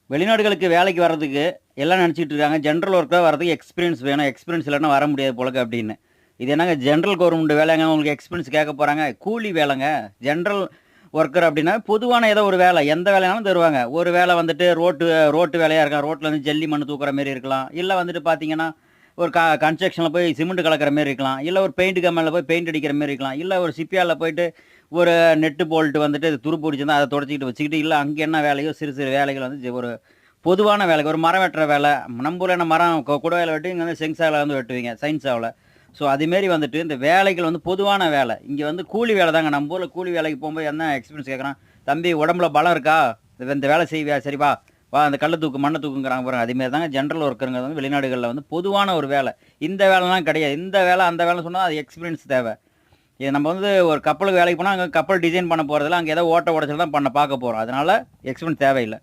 வெளிநாடுகளுக்கு வேலைக்கு வர்றதுக்கு எல்லாம் நினச்சிட்டு இருக்காங்க. ஜென்ரல் ஒர்க்கா வர்றதுக்கு எக்ஸ்பீரியன்ஸ் வேணும். எக்ஸ்பீரியன்ஸ் இல்லன்னா வர முடியாது போலக்க அப்படின்னு. இது என்னங்க ஜென்ரல் கவர்மெண்ட் வேலைங்க உங்களுக்கு எக்ஸ்பீரியன்ஸ் கேட்க போறாங்க. கூலி வேலைங்க. ஜென்ரல் ஒர்க்கர் அப்படின்னா பொதுவான ஏதோ ஒரு வேலை. எந்த வேலைனாலும் தருவாங்க. ஒரு வேலை வந்துட்டு ரோட்டு ரோட்டு வேலையா இருக்கலாம். ரோட்ல வந்து ஜல்லி மண்ணு தூக்குற மாரி இருக்கலாம். இல்ல வந்துட்டு பார்த்தீங்கன்னா, ஒரு கன்ஸ்ட்ரக்ஷன்ல போய் சிமெண்ட் கலக்கிற மாரி இருக்கலாம். இல்ல ஒரு பெயிண்ட் கம்பெனில போய் பெயிண்ட் அடிக்கிற மாரி இருக்கலாம். இல்ல ஒரு ஷிப்யார்ட்ல போயிட்டு ஒரு நெட்டு போல்ட் வந்துட்டு துரு பிடிச்சிருந்தா அத தொடச்சுக்கிட்டு வச்சுக்கிட்டு, இல்ல அங்க என்ன வேலையோ சிறு சிறு வேலைகள் வந்து ஒரு பொதுவான வேலைக்கு ஒரு மரம் வெட்டுற வேலை. நம்ம ஊர்ல என்ன மரம் குடவையில வெட்டி இங்க வந்து செங்சால வந்து வெட்டுவீங்க. சயின்ஸாவுல. ஸோ அதுமாரி வந்துட்டு இந்த வேலைகள் வந்து பொதுவான வேலை. இங்க வந்து கூலி வேலை தாங்க. நம்ம ஊர்ல கூலி வேலைக்கு போம்போது என்ன எக்ஸ்பீரியன்ஸ் கேட்குறான், "தம்பி உடம்புல பலம் இருக்கா? இந்த வேலை செய்வியா? சரி வா. வா அந்த கல்ல தூக்கு, மண்ண தூக்குங்கிறாங்க பாருங்க." அதேமாரி தாங்க ஜென்ரல் ஒர்க்கர்ங்கிறது வந்து வெளிநாடுகள்ல வந்து பொதுவான ஒரு வேலை. இந்த வேலைலாம் கிடையாது. இந்த வேலை, அந்த வேலைன்னு சொன்னா அது எக்ஸ்பீரியன்ஸ் தேவை. இது நம்ம வந்து ஒரு கப்பலுக்கு வேலைக்கு போனா, அங்க கப்பல் டிசைன் பண்ண போறதில்ல. அங்க ஏதோ ஓட்ட உடைச்சல் தான் பார்க்க போறோம். அதனால எக்ஸ்பீரியன்ஸ் தேவையில்ல.